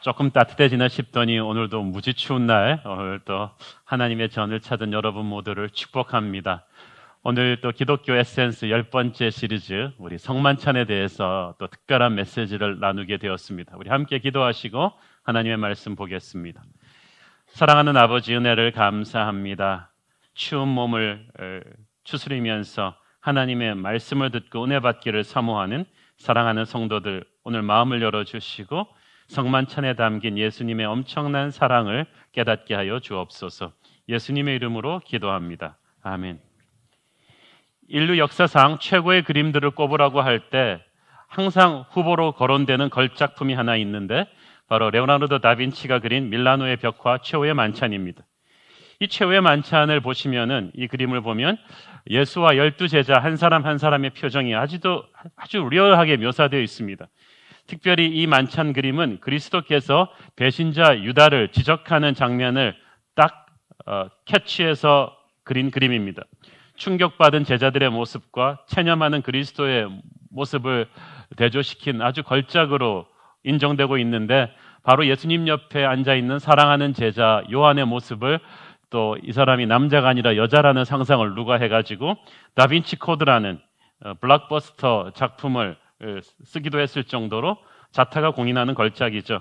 조금 따뜻해지나 싶더니 오늘도 무지 추운 날, 오늘 또 하나님의 전을 찾은 여러분 모두를 축복합니다. 오늘 또 기독교 에센스 10번째 시리즈, 우리 성만찬에 대해서 또 특별한 메시지를 나누게 되었습니다. 우리 함께 기도하시고 하나님의 말씀 보겠습니다. 사랑하는 아버지, 은혜를 감사합니다. 추운 몸을 추스리면서 하나님의 말씀을 듣고 은혜 받기를 사모하는 사랑하는 성도들, 오늘 마음을 열어주시고 성만찬에 담긴 예수님의 엄청난 사랑을 깨닫게 하여 주옵소서. 예수님의 이름으로 기도합니다. 아멘. 인류 역사상 최고의 그림들을 꼽으라고 할 때 항상 후보로 거론되는 걸작품이 하나 있는데 바로 레오나르도 다빈치가 그린 밀라노의 벽화 최후의 만찬입니다. 이 최후의 만찬을 보시면은, 이 그림을 보면 예수와 12제자 한 사람 한 사람의 표정이 아주 리얼하게 묘사되어 있습니다. 특별히 이 만찬 그림은 그리스도께서 배신자 유다를 지적하는 장면을 딱 캐치해서 그린 그림입니다. 충격받은 제자들의 모습과 체념하는 그리스도의 모습을 대조시킨 아주 걸작으로 인정되고 있는데, 바로 예수님 옆에 앉아있는 사랑하는 제자 요한의 모습을 또 이 사람이 남자가 아니라 여자라는 상상을 누가 해가지고 다빈치 코드라는 블록버스터 작품을 쓰기도 했을 정도로 자타가 공인하는 걸작이죠.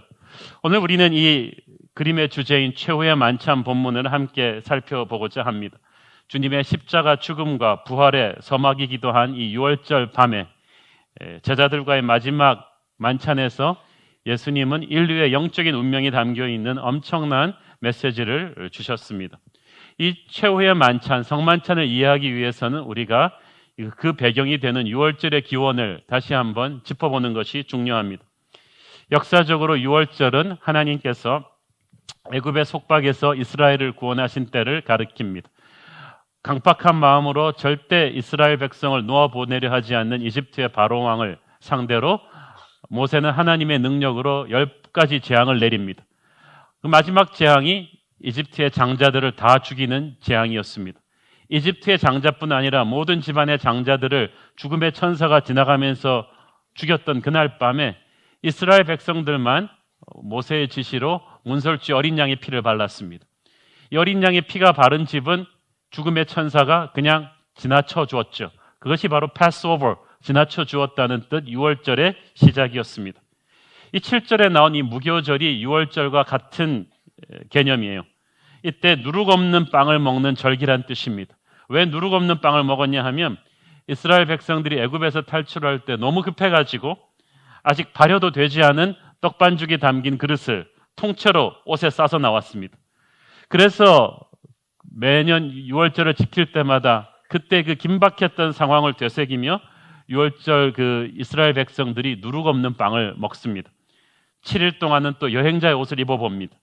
오늘 우리는 이 그림의 주제인 최후의 만찬 본문을 함께 살펴보고자 합니다. 주님의 십자가 죽음과 부활의 서막이기도 한 이 6월절 밤에 제자들과의 마지막 만찬에서 예수님은 인류의 영적인 운명이 담겨있는 엄청난 메시지를 주셨습니다. 이 최후의 만찬, 성만찬을 이해하기 위해서는 우리가 그 배경이 되는 6월절의 기원을 다시 한번 짚어보는 것이 중요합니다. 역사적으로 6월절은 하나님께서 애굽의 속박에서 이스라엘을 구원하신 때를 가리킵니다. 강팍한 마음으로 절대 이스라엘 백성을 놓아보내려 하지 않는 이집트의 바로 왕을 상대로 모세는 하나님의 능력으로 10가지 재앙을 내립니다. 그 마지막 재앙이 이집트의 장자들을 다 죽이는 재앙이었습니다. 이집트의 장자뿐 아니라 모든 집안의 장자들을 죽음의 천사가 지나가면서 죽였던 그날 밤에 이스라엘 백성들만 모세의 지시로 문설주 어린 양의 피를 발랐습니다. 이 어린 양의 피가 바른 집은 죽음의 천사가 그냥 지나쳐 주었죠. 그것이 바로 패스오버, 지나쳐 주었다는 뜻 6월절의 시작이었습니다. 이 7절에 나온 이 무교절이 6월절과 같은 개념이에요. 이때 누룩 없는 빵을 먹는 절기란 뜻입니다. 왜 누룩 없는 빵을 먹었냐 하면 이스라엘 백성들이 애굽에서 탈출할 때 너무 급해가지고 아직 발효도 되지 않은 떡반죽이 담긴 그릇을 통째로 옷에 싸서 나왔습니다. 그래서 매년 6월절을 지킬 때마다 그때 그 긴박했던 상황을 되새기며 6월절 그 이스라엘 백성들이 누룩 없는 빵을 먹습니다. 7일 동안은 또 여행자의 옷을 입어봅니다.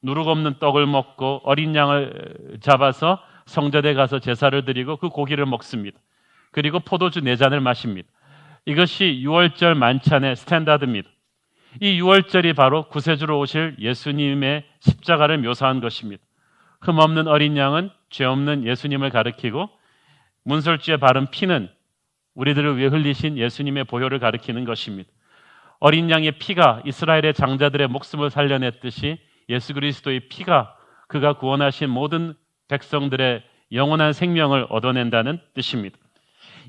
누룩 없는 떡을 먹고 어린 양을 잡아서 성전에 가서 제사를 드리고 그 고기를 먹습니다. 그리고 포도주 4잔을 마십니다. 이것이 6월절 만찬의 스탠다드입니다. 이 6월절이 바로 구세주로 오실 예수님의 십자가를 묘사한 것입니다. 흠없는 어린 양은 죄 없는 예수님을 가리키고, 문설주에 바른 피는 우리들을 위해 흘리신 예수님의 보혈을 가리키는 것입니다. 어린 양의 피가 이스라엘의 장자들의 목숨을 살려냈듯이 예수 그리스도의 피가 그가 구원하신 모든 백성들의 영원한 생명을 얻어낸다는 뜻입니다.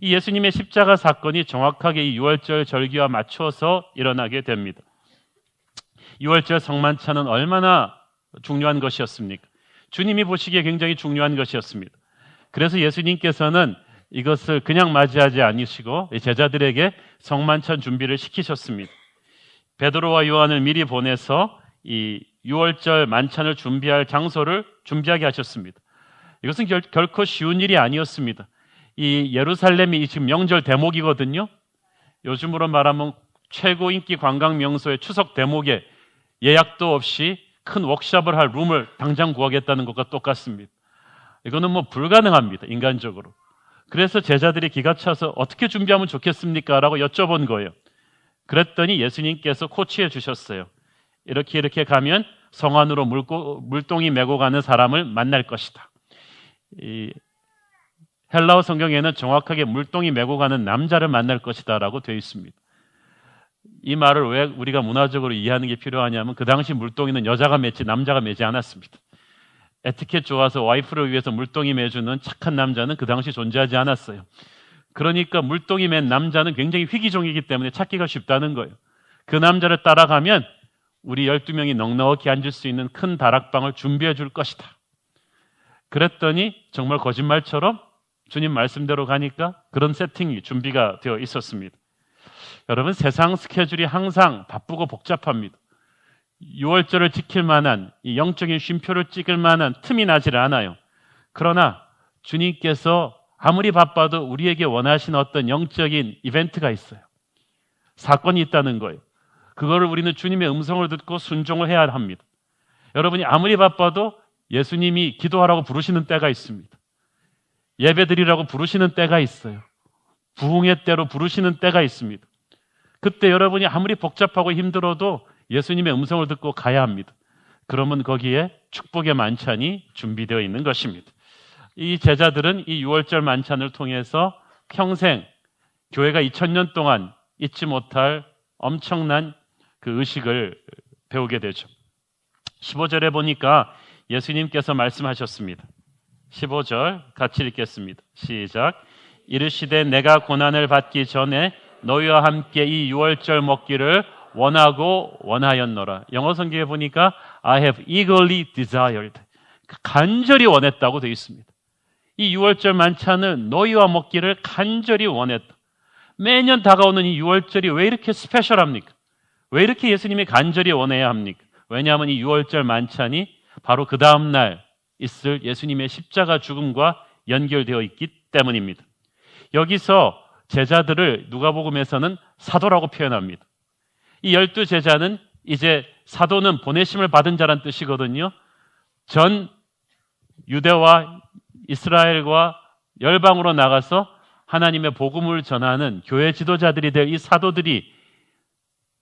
이 예수님의 십자가 사건이 정확하게 이 6월절 절기와 맞춰서 일어나게 됩니다. 6월절 성만찬은 얼마나 중요한 것이었습니까? 주님이 보시기에 굉장히 중요한 것이었습니다. 그래서 예수님께서는 이것을 그냥 맞이하지 않으시고 제자들에게 성만찬 준비를 시키셨습니다. 베드로와 요한을 미리 보내서 이 6월절 만찬을 준비할 장소를 준비하게 하셨습니다. 이것은 결코 쉬운 일이 아니었습니다. 이 예루살렘이 지금 명절 대목이거든요. 요즘으로 말하면 최고 인기 관광 명소의 추석 대목에 예약도 없이 큰 워크숍을 할 룸을 당장 구하겠다는 것과 똑같습니다. 이거는 뭐 불가능합니다, 인간적으로. 그래서 제자들이 기가 차서 어떻게 준비하면 좋겠습니까? 라고 여쭤본 거예요. 그랬더니 예수님께서 코치해 주셨어요. 이렇게 가면 성 안으로 물동이 메고 가는 사람을 만날 것이다. 이 헬라어 성경에는 정확하게 물동이 메고 가는 남자를 만날 것이다 라고 되어 있습니다. 이 말을 왜 우리가 문화적으로 이해하는 게 필요하냐면 그 당시 물동이는 여자가 맸지 남자가 매지 않았습니다. 에티켓 좋아서 와이프를 위해서 물동이 매주는 착한 남자는 그 당시 존재하지 않았어요. 그러니까 물동이 맨 남자는 굉장히 희귀종이기 때문에 찾기가 쉽다는 거예요. 그 남자를 따라가면 우리 12명이 넉넉히 앉을 수 있는 큰 다락방을 준비해 줄 것이다. 그랬더니 정말 거짓말처럼 주님 말씀대로 가니까 그런 세팅이 준비가 되어 있었습니다. 여러분, 세상 스케줄이 항상 바쁘고 복잡합니다. 6월절을 지킬 만한 이 영적인 쉼표를 찍을 만한 틈이 나질 않아요. 그러나 주님께서 아무리 바빠도 우리에게 원하시는 어떤 영적인 이벤트가 있어요. 사건이 있다는 거예요. 그거를 우리는 주님의 음성을 듣고 순종을 해야 합니다. 여러분이 아무리 바빠도 예수님이 기도하라고 부르시는 때가 있습니다. 예배드리라고 부르시는 때가 있어요. 부흥의 때로 부르시는 때가 있습니다. 그때 여러분이 아무리 복잡하고 힘들어도 예수님의 음성을 듣고 가야 합니다. 그러면 거기에 축복의 만찬이 준비되어 있는 것입니다. 이 제자들은 이 6월절 만찬을 통해서 평생 교회가 2000년 동안 잊지 못할 엄청난 그 의식을 배우게 되죠. 15절에 보니까 예수님께서 말씀하셨습니다. 15절 같이 읽겠습니다. 시작. 이르시되 내가 고난을 받기 전에 너희와 함께 이 6월절 먹기를 원하고 원하였노라. 영어 성경에 보니까 I have eagerly desired. 간절히 원했다고 되어 있습니다. 이 6월절 만찬은 너희와 먹기를 간절히 원했다. 매년 다가오는 이 6월절이 왜 이렇게 스페셜합니까? 왜 이렇게 예수님이 간절히 원해야 합니까? 왜냐하면 이 6월절 만찬이 바로 그 다음날 있을 예수님의 십자가 죽음과 연결되어 있기 때문입니다. 여기서 제자들을 누가복음에서는 사도라고 표현합니다. 이 12제자는 이제 사도는 보내심을 받은 자란 뜻이거든요. 전 유대와 이스라엘과 열방으로 나가서 하나님의 복음을 전하는 교회 지도자들이 될 이 사도들이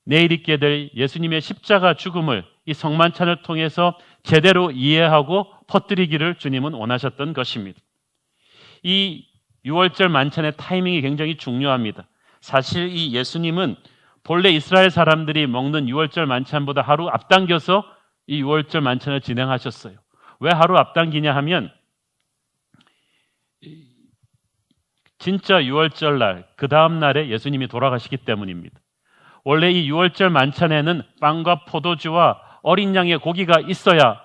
내일 있게 될 예수님의 십자가 죽음을 이 성만찬을 통해서 제대로 이해하고 퍼뜨리기를 주님은 원하셨던 것입니다. 이 6월절 만찬의 타이밍이 굉장히 중요합니다. 사실 이 예수님은 본래 이스라엘 사람들이 먹는 6월절 만찬보다 하루 앞당겨서 이 6월절 만찬을 진행하셨어요. 왜 하루 앞당기냐 하면 진짜 6월절 날, 그 다음 날에 예수님이 돌아가시기 때문입니다. 원래 이 6월절 만찬에는 빵과 포도주와 어린 양의 고기가 있어야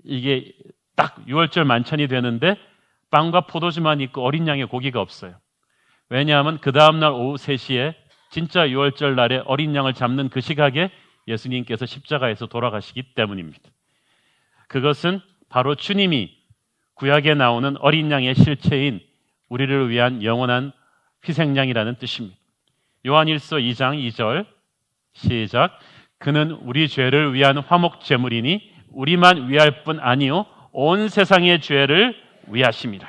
이게 딱 6월절 만찬이 되는데 빵과 포도주만 있고 어린 양의 고기가 없어요. 왜냐하면 그 다음날 오후 3시에 진짜 6월절 날에 어린 양을 잡는 그 시각에 예수님께서 십자가에서 돌아가시기 때문입니다. 그것은 바로 주님이 구약에 나오는 어린 양의 실체인 우리를 위한 영원한 희생양이라는 뜻입니다. 요한일서 2장 2절 시작. 그는 우리 죄를 위한 화목 제물이니 우리만 위할 뿐 아니요 온 세상의 죄를 위하심이라.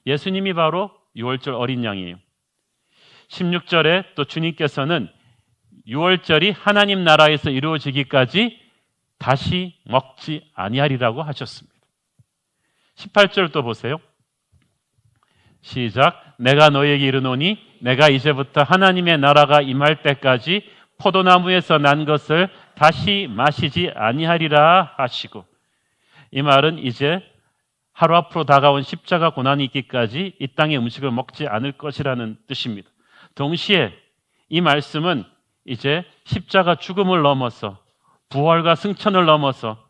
예수님이 바로 6월절 어린 양이에요. 16절에 또 주님께서는 6월절이 하나님 나라에서 이루어지기까지 다시 먹지 아니하리라고 하셨습니다. 18절 또 보세요. 시작. 내가 너에게 이르노니 내가 이제부터 하나님의 나라가 임할 때까지 포도나무에서 난 것을 다시 마시지 아니하리라 하시고, 이 말은 이제 하루 앞으로 다가온 십자가 고난이 있기까지 이 땅의 음식을 먹지 않을 것이라는 뜻입니다. 동시에 이 말씀은 이제 십자가 죽음을 넘어서 부활과 승천을 넘어서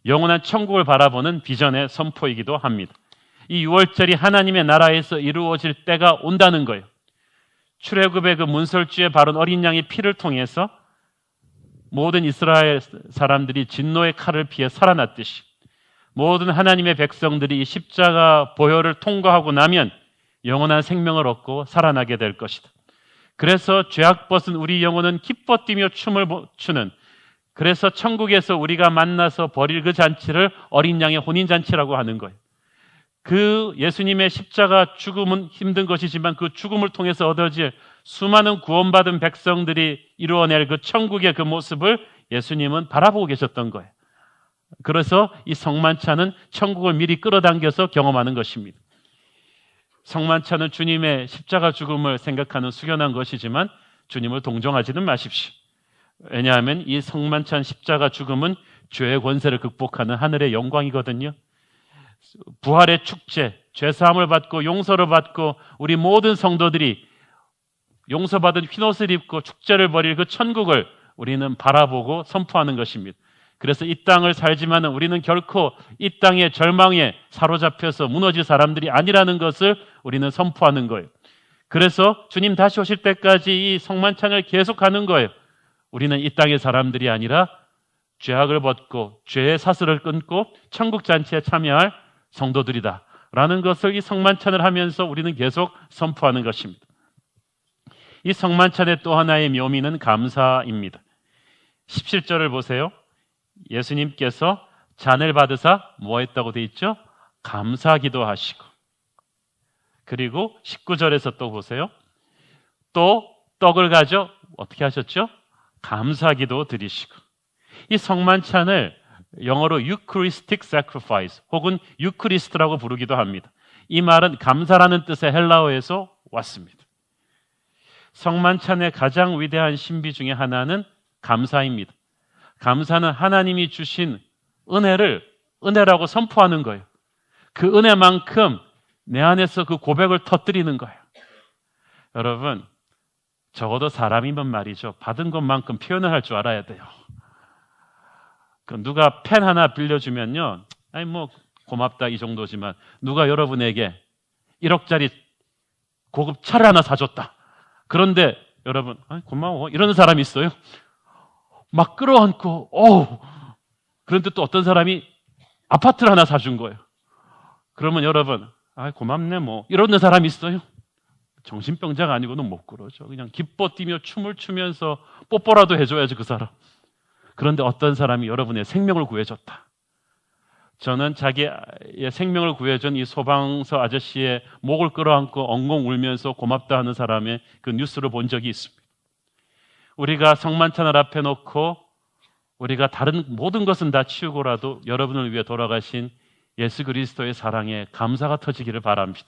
영원한 천국을 바라보는 비전의 선포이기도 합니다. 이 6월절이 하나님의 나라에서 이루어질 때가 온다는 거예요. 출애굽의 그 문설주에 바른 어린 양의 피를 통해서 모든 이스라엘 사람들이 진노의 칼을 피해 살아났듯이 모든 하나님의 백성들이 이 십자가 보혈을 통과하고 나면 영원한 생명을 얻고 살아나게 될 것이다. 그래서 죄악 벗은 우리 영혼은 기뻐 뛰며 춤을 추는, 그래서 천국에서 우리가 만나서 벌일 그 잔치를 어린 양의 혼인잔치라고 하는 거예요. 그 예수님의 십자가 죽음은 힘든 것이지만 그 죽음을 통해서 얻어질 수많은 구원받은 백성들이 이루어낼 그 천국의 그 모습을 예수님은 바라보고 계셨던 거예요. 그래서 이 성만찬은 천국을 미리 끌어당겨서 경험하는 것입니다. 성만찬은 주님의 십자가 죽음을 생각하는 숙연한 것이지만 주님을 동정하지는 마십시오. 왜냐하면 이 성만찬 십자가 죽음은 죄의 권세를 극복하는 하늘의 영광이거든요. 부활의 축제, 죄사함을 받고 용서를 받고 우리 모든 성도들이 용서받은 흰옷을 입고 축제를 벌일 그 천국을 우리는 바라보고 선포하는 것입니다. 그래서 이 땅을 살지만 우리는 결코 이 땅의 절망에 사로잡혀서 무너질 사람들이 아니라는 것을 우리는 선포하는 거예요. 그래서 주님 다시 오실 때까지 이 성만찬을 계속하는 거예요. 우리는 이 땅의 사람들이 아니라 죄악을 벗고 죄의 사슬을 끊고 천국 잔치에 참여할 성도들이다 라는 것을 이 성만찬을 하면서 우리는 계속 선포하는 것입니다. 이 성만찬의 또 하나의 묘미는 감사입니다. 17절을 보세요. 예수님께서 잔을 받으사 뭐 했다고 돼 있죠? 감사기도 하시고. 그리고 19절에서 또 보세요. 또 떡을 가져 어떻게 하셨죠? 감사기도 드리시고. 이 성만찬을 영어로 Eucharistic Sacrifice 혹은 유크리스트라고 부르기도 합니다. 이 말은 감사라는 뜻의 헬라어에서 왔습니다. 성만찬의 가장 위대한 신비 중에 하나는 감사입니다. 감사는 하나님이 주신 은혜를 은혜라고 선포하는 거예요. 그 은혜만큼 내 안에서 그 고백을 터뜨리는 거예요. 여러분, 적어도 사람이면 말이죠. 받은 것만큼 표현을 할 줄 알아야 돼요. 누가 펜 하나 빌려주면요. 아니 뭐 고맙다 이 정도지만 누가 여러분에게 1억짜리 고급 차를 하나 사줬다. 그런데 여러분 고마워 이러는 사람이 있어요. 막 끌어안고 그런데 또 어떤 사람이 아파트를 하나 사준 거예요. 그러면 여러분 고맙네 뭐 이러는 사람이 있어요. 정신병자가 아니고는 못 그러죠. 그냥 기뻐 뛰며 춤을 추면서 뽀뽀라도 해줘야지 그 사람. 그런데 어떤 사람이 여러분의 생명을 구해줬다. 저는 자기의 생명을 구해준 이 소방서 아저씨의 목을 끌어안고 엉엉 울면서 고맙다 하는 사람의 그 뉴스를 본 적이 있습니다. 우리가 성만찬을 앞에 놓고 우리가 다른 모든 것은 다 치우고라도 여러분을 위해 돌아가신 예수 그리스도의 사랑에 감사가 터지기를 바랍니다.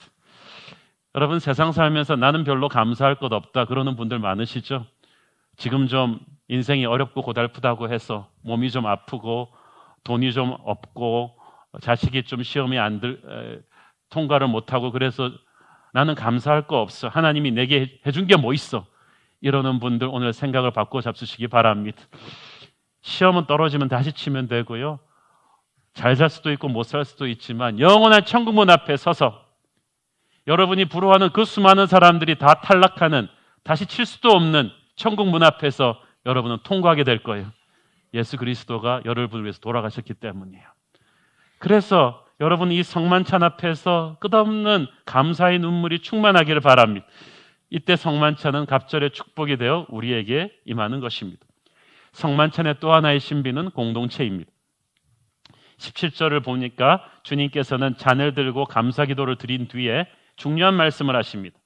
여러분 세상 살면서 나는 별로 감사할 것 없다 그러는 분들 많으시죠? 지금 좀 인생이 어렵고 고달프다고 해서 몸이 좀 아프고 돈이 좀 없고 자식이 좀 시험이 통과를 못하고 그래서 나는 감사할 거 없어. 하나님이 내게 해준 게 뭐 있어. 이러는 분들 오늘 생각을 바꿔 잡수시기 바랍니다. 시험은 떨어지면 다시 치면 되고요. 잘 살 수도 있고 못 살 수도 있지만 영원한 천국문 앞에 서서 여러분이 부러워하는 그 수많은 사람들이 다 탈락하는 다시 칠 수도 없는 천국문 앞에서 여러분은 통과하게 될 거예요. 예수 그리스도가 여러분을 위해서 돌아가셨기 때문이에요. 그래서 여러분 이 성만찬 앞에서 끝없는 감사의 눈물이 충만하기를 바랍니다. 이때 성만찬은 갑절의 축복이 되어 우리에게 임하는 것입니다. 성만찬의 또 하나의 신비는 공동체입니다. 17절을 보니까 주님께서는 잔을 들고 감사기도를 드린 뒤에 중요한 말씀을 하십니다.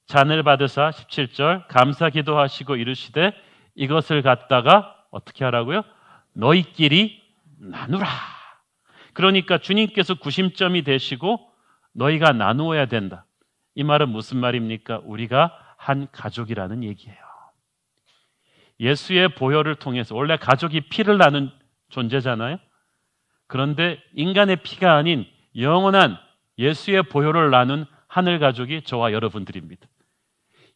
잔을 받으사 17절 감사기도 하시고 이르시되 이것을 갖다가 어떻게 하라고요? 너희끼리 나누라. 그러니까 주님께서 구심점이 되시고 너희가 나누어야 된다. 이 말은 무슨 말입니까? 우리가 한 가족이라는 얘기예요. 예수의 보혈을 통해서 원래 가족이 피를 나눈 존재잖아요. 그런데 인간의 피가 아닌 영원한 예수의 보혈을 나눈 하늘 가족이 저와 여러분들입니다.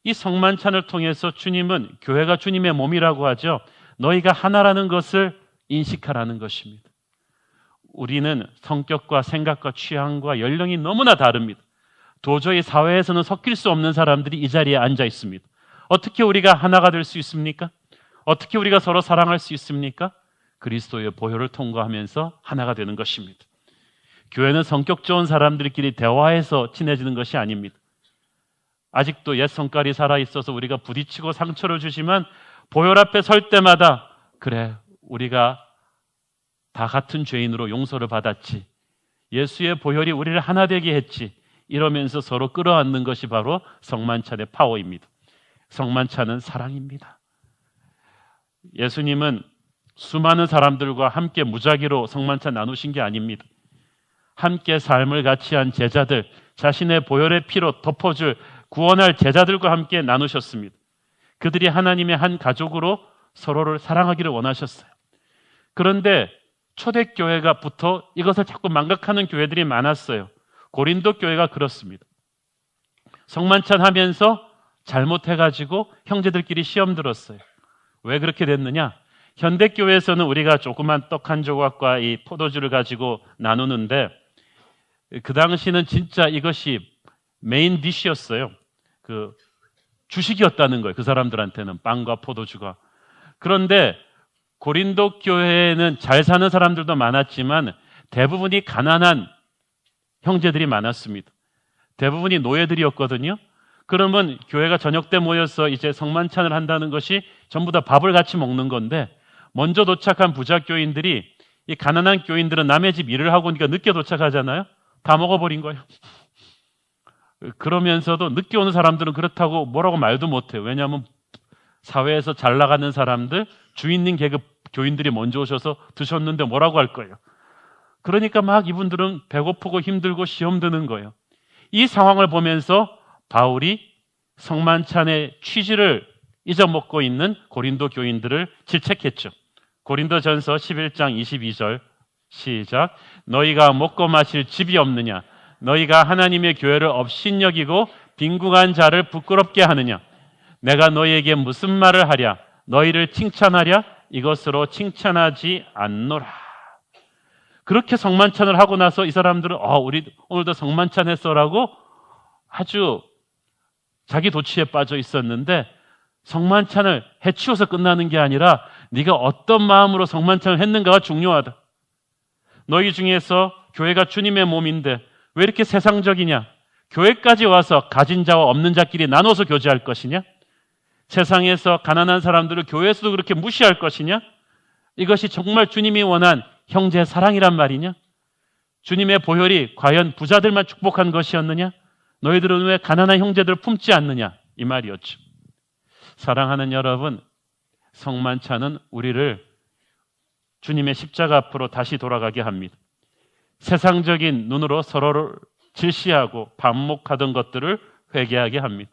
이 성만찬을 통해서 주님은 교회가 주님의 몸이라고 하죠. 너희가 하나라는 것을 인식하라는 것입니다. 우리는 성격과 생각과 취향과 연령이 너무나 다릅니다. 도저히 사회에서는 섞일 수 없는 사람들이 이 자리에 앉아 있습니다. 어떻게 우리가 하나가 될 수 있습니까? 어떻게 우리가 서로 사랑할 수 있습니까? 그리스도의 보혈을 통과하면서 하나가 되는 것입니다. 교회는 성격 좋은 사람들끼리 대화해서 친해지는 것이 아닙니다. 아직도 옛 성깔이 살아있어서 우리가 부딪히고 상처를 주지만 보혈 앞에 설 때마다 그래 우리가 다 같은 죄인으로 용서를 받았지. 예수의 보혈이 우리를 하나 되게 했지. 이러면서 서로 끌어안는 것이 바로 성만찬의 파워입니다. 성만찬은 사랑입니다. 예수님은 수많은 사람들과 함께 무작위로 성만찬 나누신 게 아닙니다. 함께 삶을 같이 한 제자들, 자신의 보혈의 피로 덮어줄 구원할 제자들과 함께 나누셨습니다. 그들이 하나님의 한 가족으로 서로를 사랑하기를 원하셨어요. 그런데 초대교회가 붙어 이것을 자꾸 망각하는 교회들이 많았어요. 고린도 교회가 그렇습니다. 성만찬 하면서 잘못해가지고 형제들끼리 시험 들었어요. 왜 그렇게 됐느냐? 현대교회에서는 우리가 조그만 떡 한 조각과 이 포도주를 가지고 나누는데 그 당시는 진짜 이것이 메인 디시였어요. 그 주식이었다는 거예요. 그 사람들한테는 빵과 포도주가. 그런데 고린도 교회에는 잘 사는 사람들도 많았지만 대부분이 가난한 형제들이 많았습니다. 대부분이 노예들이었거든요. 그러면 교회가 저녁 때 모여서 이제 성만찬을 한다는 것이 전부 다 밥을 같이 먹는 건데 먼저 도착한 부자 교인들이 이 가난한 교인들은 남의 집 일을 하고 오니까 늦게 도착하잖아요. 다 먹어버린 거예요. 그러면서도 늦게 오는 사람들은 그렇다고 뭐라고 말도 못해요. 왜냐하면 사회에서 잘 나가는 사람들, 주인님 계급 교인들이 먼저 오셔서 드셨는데 뭐라고 할 거예요. 그러니까 막 이분들은 배고프고 힘들고 시험 드는 거예요. 이 상황을 보면서 바울이 성만찬의 취지를 잊어먹고 있는 고린도 교인들을 질책했죠. 고린도전서 11장 22절 시작. 너희가 먹고 마실 집이 없느냐? 너희가 하나님의 교회를 업신여기고 빈궁한 자를 부끄럽게 하느냐? 내가 너희에게 무슨 말을 하랴? 너희를 칭찬하랴? 이것으로 칭찬하지 않노라. 그렇게 성만찬을 하고 나서 이 사람들은 우리 오늘도 성만찬 했어라고 아주 자기 도취에 빠져 있었는데 성만찬을 해치워서 끝나는 게 아니라 네가 어떤 마음으로 성만찬을 했는가가 중요하다. 너희 중에서 교회가 주님의 몸인데 왜 이렇게 세상적이냐? 교회까지 와서 가진 자와 없는 자끼리 나눠서 교제할 것이냐? 세상에서 가난한 사람들을 교회에서도 그렇게 무시할 것이냐? 이것이 정말 주님이 원한 형제 사랑이란 말이냐? 주님의 보혈이 과연 부자들만 축복한 것이었느냐? 너희들은 왜 가난한 형제들을 품지 않느냐? 이 말이었죠. 사랑하는 여러분, 성만찬은 우리를 주님의 십자가 앞으로 다시 돌아가게 합니다. 세상적인 눈으로 서로를 질시하고 반목하던 것들을 회개하게 합니다.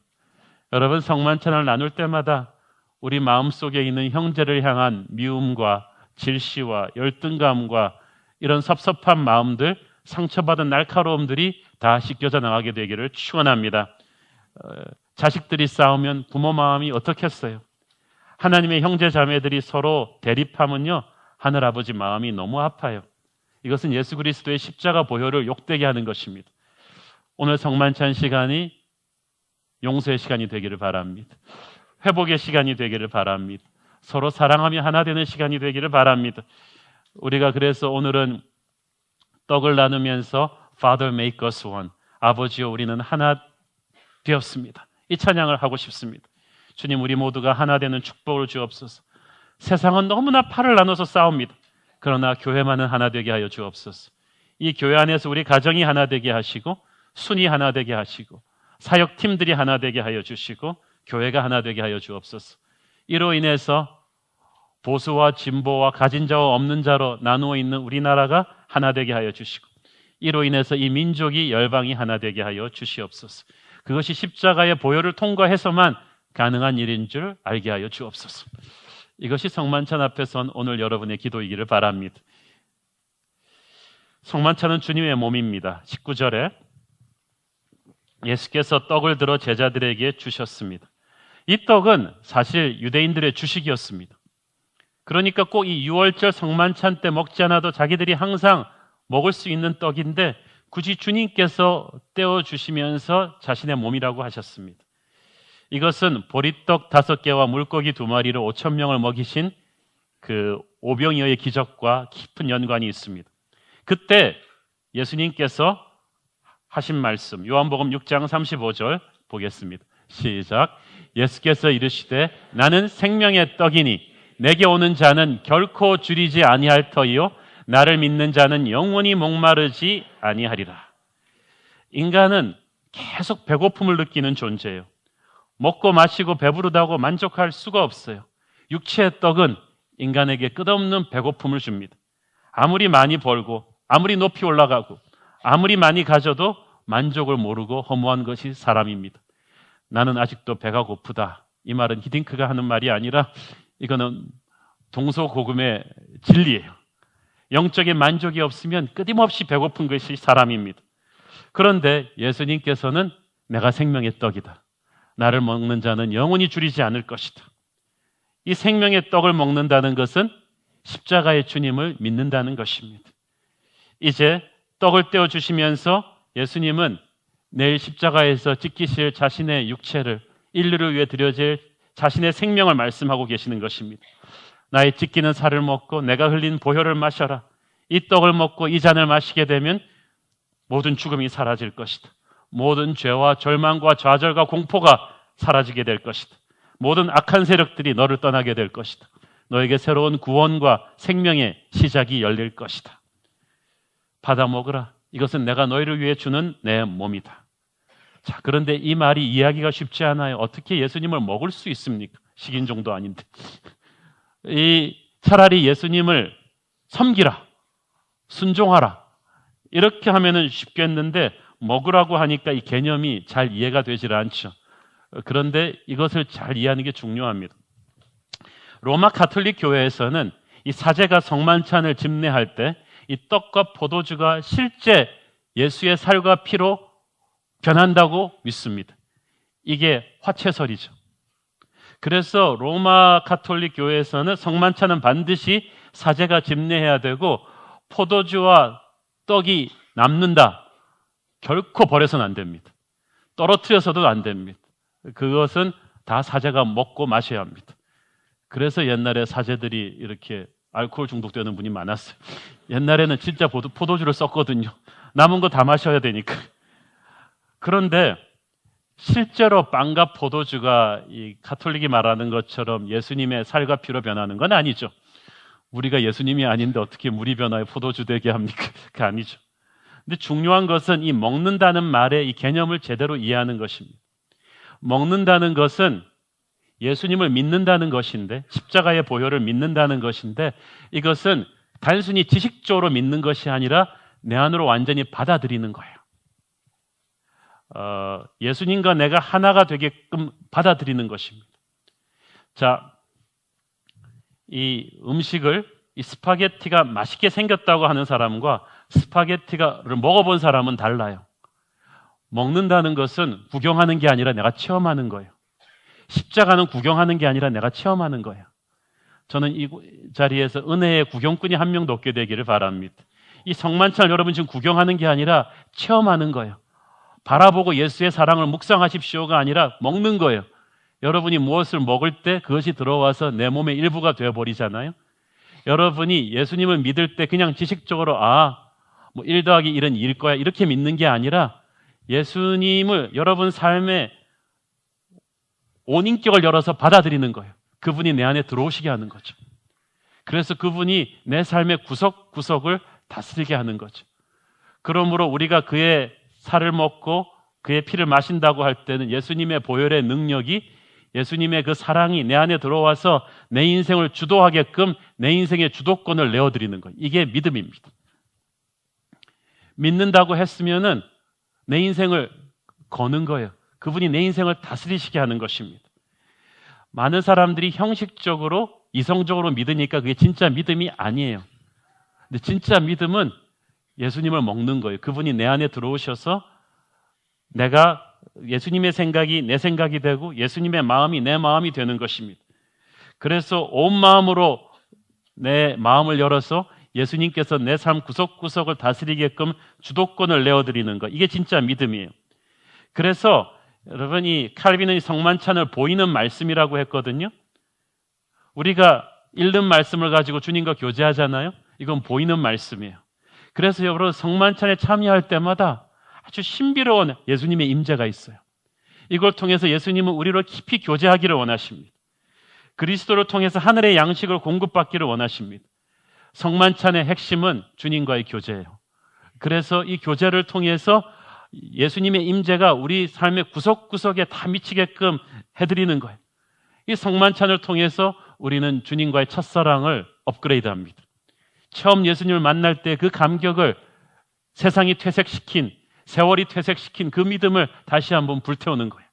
여러분, 성만찬을 나눌 때마다 우리 마음속에 있는 형제를 향한 미움과 질시와 열등감과 이런 섭섭한 마음들, 상처받은 날카로움들이 다 씻겨져 나가게 되기를 축원합니다. 자식들이 싸우면 부모 마음이 어떻겠어요? 하나님의 형제 자매들이 서로 대립하면요, 하늘아버지 마음이 너무 아파요. 이것은 예수 그리스도의 십자가 보혈을 욕되게 하는 것입니다. 오늘 성만찬 시간이 용서의 시간이 되기를 바랍니다. 회복의 시간이 되기를 바랍니다. 서로 사랑하며 하나 되는 시간이 되기를 바랍니다. 우리가 그래서 오늘은 떡을 나누면서 Father make us one, 아버지여 우리는 하나 되었습니다. 이 찬양을 하고 싶습니다. 주님, 우리 모두가 하나 되는 축복을 주옵소서. 세상은 너무나 팔을 나눠서 싸웁니다. 그러나 교회만은 하나 되게 하여 주옵소서. 이 교회 안에서 우리 가정이 하나 되게 하시고 순이 하나 되게 하시고 사역팀들이 하나 되게 하여 주시고 교회가 하나 되게 하여 주옵소서. 이로 인해서 보수와 진보와 가진 자와 없는 자로 나누어 있는 우리나라가 하나 되게 하여 주시고 이로 인해서 이 민족이 열방이 하나 되게 하여 주시옵소서. 그것이 십자가의 보혈을 통과해서만 가능한 일인 줄 알게 하여 주옵소서. 이것이 성만찬 앞에 선 오늘 여러분의 기도이기를 바랍니다. 성만찬은 주님의 몸입니다. 19절에 예수께서 떡을 들어 제자들에게 주셨습니다. 이 떡은 사실 유대인들의 주식이었습니다. 그러니까 꼭 이 6월절 성만찬 때 먹지 않아도 자기들이 항상 먹을 수 있는 떡인데 굳이 주님께서 떼어주시면서 자신의 몸이라고 하셨습니다. 이것은 보리떡 5개와 물고기 2마리로 5,000명을 먹이신 그 오병이어의 기적과 깊은 연관이 있습니다. 그때 예수님께서 하신 말씀, 요한복음 6장 35절 보겠습니다. 시작. 예수께서 이르시되 나는 생명의 떡이니 내게 오는 자는 결코 줄이지 아니할 터이요 나를 믿는 자는 영원히 목마르지 아니하리라. 인간은 계속 배고픔을 느끼는 존재예요. 먹고 마시고 배부르다고 만족할 수가 없어요. 육체의 떡은 인간에게 끝없는 배고픔을 줍니다. 아무리 많이 벌고 아무리 높이 올라가고 아무리 많이 가져도 만족을 모르고 허무한 것이 사람입니다. 나는 아직도 배가 고프다. 이 말은 히딩크가 하는 말이 아니라 이거는 동서고금의 진리예요. 영적인 만족이 없으면 끊임없이 배고픈 것이 사람입니다. 그런데 예수님께서는 내가 생명의 떡이다. 나를 먹는 자는 영원히 줄이지 않을 것이다. 이 생명의 떡을 먹는다는 것은 십자가의 주님을 믿는다는 것입니다. 이제 떡을 떼어주시면서 예수님은 내일 십자가에서 찢기실 자신의 육체를 인류를 위해 드려질 자신의 생명을 말씀하고 계시는 것입니다. 나의 찢기는 살을 먹고 내가 흘린 보혈을 마셔라. 이 떡을 먹고 이 잔을 마시게 되면 모든 죽음이 사라질 것이다. 모든 죄와 절망과 좌절과 공포가 사라지게 될 것이다. 모든 악한 세력들이 너를 떠나게 될 것이다. 너에게 새로운 구원과 생명의 시작이 열릴 것이다. 받아 먹으라. 이것은 내가 너희를 위해 주는 내 몸이다. 자, 그런데 이 말이 이해하기가 쉽지 않아요. 어떻게 예수님을 먹을 수 있습니까? 식인종도 아닌데. 차라리 예수님을 섬기라, 순종하라, 이렇게 하면은 쉽겠는데 먹으라고 하니까 이 개념이 잘 이해가 되질 않죠. 그런데 이것을 잘 이해하는 게 중요합니다. 로마 가톨릭 교회에서는 이 사제가 성만찬을 집례할 때 이 떡과 포도주가 실제 예수의 살과 피로 변한다고 믿습니다. 이게 화채설이죠. 그래서 로마 가톨릭 교회에서는 성만찬은 반드시 사제가 집례해야 되고 포도주와 떡이 남는다. 결코 버려서는 안 됩니다. 떨어뜨려서도 안 됩니다. 그것은 다 사제가 먹고 마셔야 합니다. 그래서 옛날에 사제들이 이렇게 알코올 중독되는 분이 많았어요. 옛날에는 진짜 포도주를 썼거든요. 남은 거 다 마셔야 되니까. 그런데 실제로 빵과 포도주가 이 가톨릭이 말하는 것처럼 예수님의 살과 피로 변하는 건 아니죠. 우리가 예수님이 아닌데 어떻게 물이 변화에 포도주 되게 합니까? 그게 아니죠. 근데 중요한 것은 이 먹는다는 말의 이 개념을 제대로 이해하는 것입니다. 먹는다는 것은 예수님을 믿는다는 것인데, 십자가의 보혈을 믿는다는 것인데, 이것은 단순히 지식적으로 믿는 것이 아니라 내 안으로 완전히 받아들이는 거예요. 예수님과 내가 하나가 되게끔 받아들이는 것입니다. 자, 이 음식을, 이 스파게티가 맛있게 생겼다고 하는 사람과 스파게티를 먹어본 사람은 달라요. 먹는다는 것은 구경하는 게 아니라 내가 체험하는 거예요. 십자가는 구경하는 게 아니라 내가 체험하는 거예요. 저는 이 자리에서 은혜의 구경꾼이 한 명도 없게 되기를 바랍니다. 이 성만찬을 여러분 지금 구경하는 게 아니라 체험하는 거예요. 바라보고 예수의 사랑을 묵상하십시오가 아니라 먹는 거예요. 여러분이 무엇을 먹을 때 그것이 들어와서 내 몸의 일부가 되어버리잖아요. 여러분이 예수님을 믿을 때 그냥 지식적으로 1 더하기 1은 2일 거야 이렇게 믿는 게 아니라 예수님을 여러분 삶에 온 인격을 열어서 받아들이는 거예요. 그분이 내 안에 들어오시게 하는 거죠. 그래서 그분이 내 삶의 구석구석을 다스리게 하는 거죠. 그러므로 우리가 그의 살을 먹고 그의 피를 마신다고 할 때는 예수님의 보혈의 능력이, 예수님의 그 사랑이 내 안에 들어와서 내 인생을 주도하게끔 내 인생의 주도권을 내어드리는 거예요. 이게 믿음입니다. 믿는다고 했으면은 내 인생을 거는 거예요. 그분이 내 인생을 다스리시게 하는 것입니다. 많은 사람들이 형식적으로, 이성적으로 믿으니까 그게 진짜 믿음이 아니에요. 근데 진짜 믿음은 예수님을 먹는 거예요. 그분이 내 안에 들어오셔서 예수님의 생각이 내 생각이 되고 예수님의 마음이 내 마음이 되는 것입니다. 그래서 온 마음으로 내 마음을 열어서 예수님께서 내 삶 구석구석을 다스리게끔 주도권을 내어드리는 것. 이게 진짜 믿음이에요. 그래서 여러분, 이 칼빈은 성만찬을 보이는 말씀이라고 했거든요. 우리가 읽는 말씀을 가지고 주님과 교제하잖아요. 이건 보이는 말씀이에요. 그래서 여러분, 성만찬에 참여할 때마다 아주 신비로운 예수님의 임재가 있어요. 이걸 통해서 예수님은 우리로 깊이 교제하기를 원하십니다. 그리스도를 통해서 하늘의 양식을 공급받기를 원하십니다. 성만찬의 핵심은 주님과의 교제예요. 그래서 이 교제를 통해서 예수님의 임재가 우리 삶의 구석구석에 다 미치게끔 해드리는 거예요. 이 성만찬을 통해서 우리는 주님과의 첫사랑을 업그레이드합니다. 처음 예수님을 만날 때 그 감격을 세상이 퇴색시킨, 세월이 퇴색시킨 그 믿음을 다시 한번 불태우는 거예요.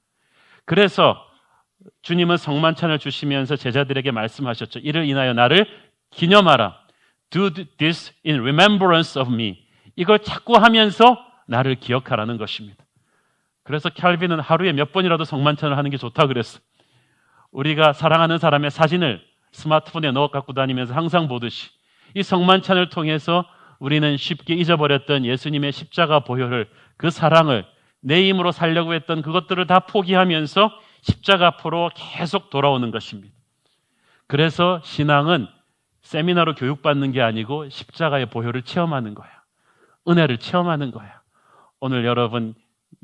그래서 주님은 성만찬을 주시면서 제자들에게 말씀하셨죠. 이를 인하여 나를 기념하라. Do this in remembrance of me. 이걸 자꾸 하면서 나를 기억하라는 것입니다. 그래서 캘빈은 하루에 몇 번이라도 성만찬을 하는 게 좋다 그랬어요. 우리가 사랑하는 사람의 사진을 스마트폰에 넣어 갖고 다니면서 항상 보듯이 이 성만찬을 통해서 우리는 쉽게 잊어버렸던 예수님의 십자가 보혈을, 그 사랑을, 내 힘으로 살려고 했던 그것들을 다 포기하면서 십자가 앞으로 계속 돌아오는 것입니다. 그래서 신앙은 세미나로 교육받는 게 아니고 십자가의 보혈을 체험하는 거예요. 은혜를 체험하는 거예요. 오늘 여러분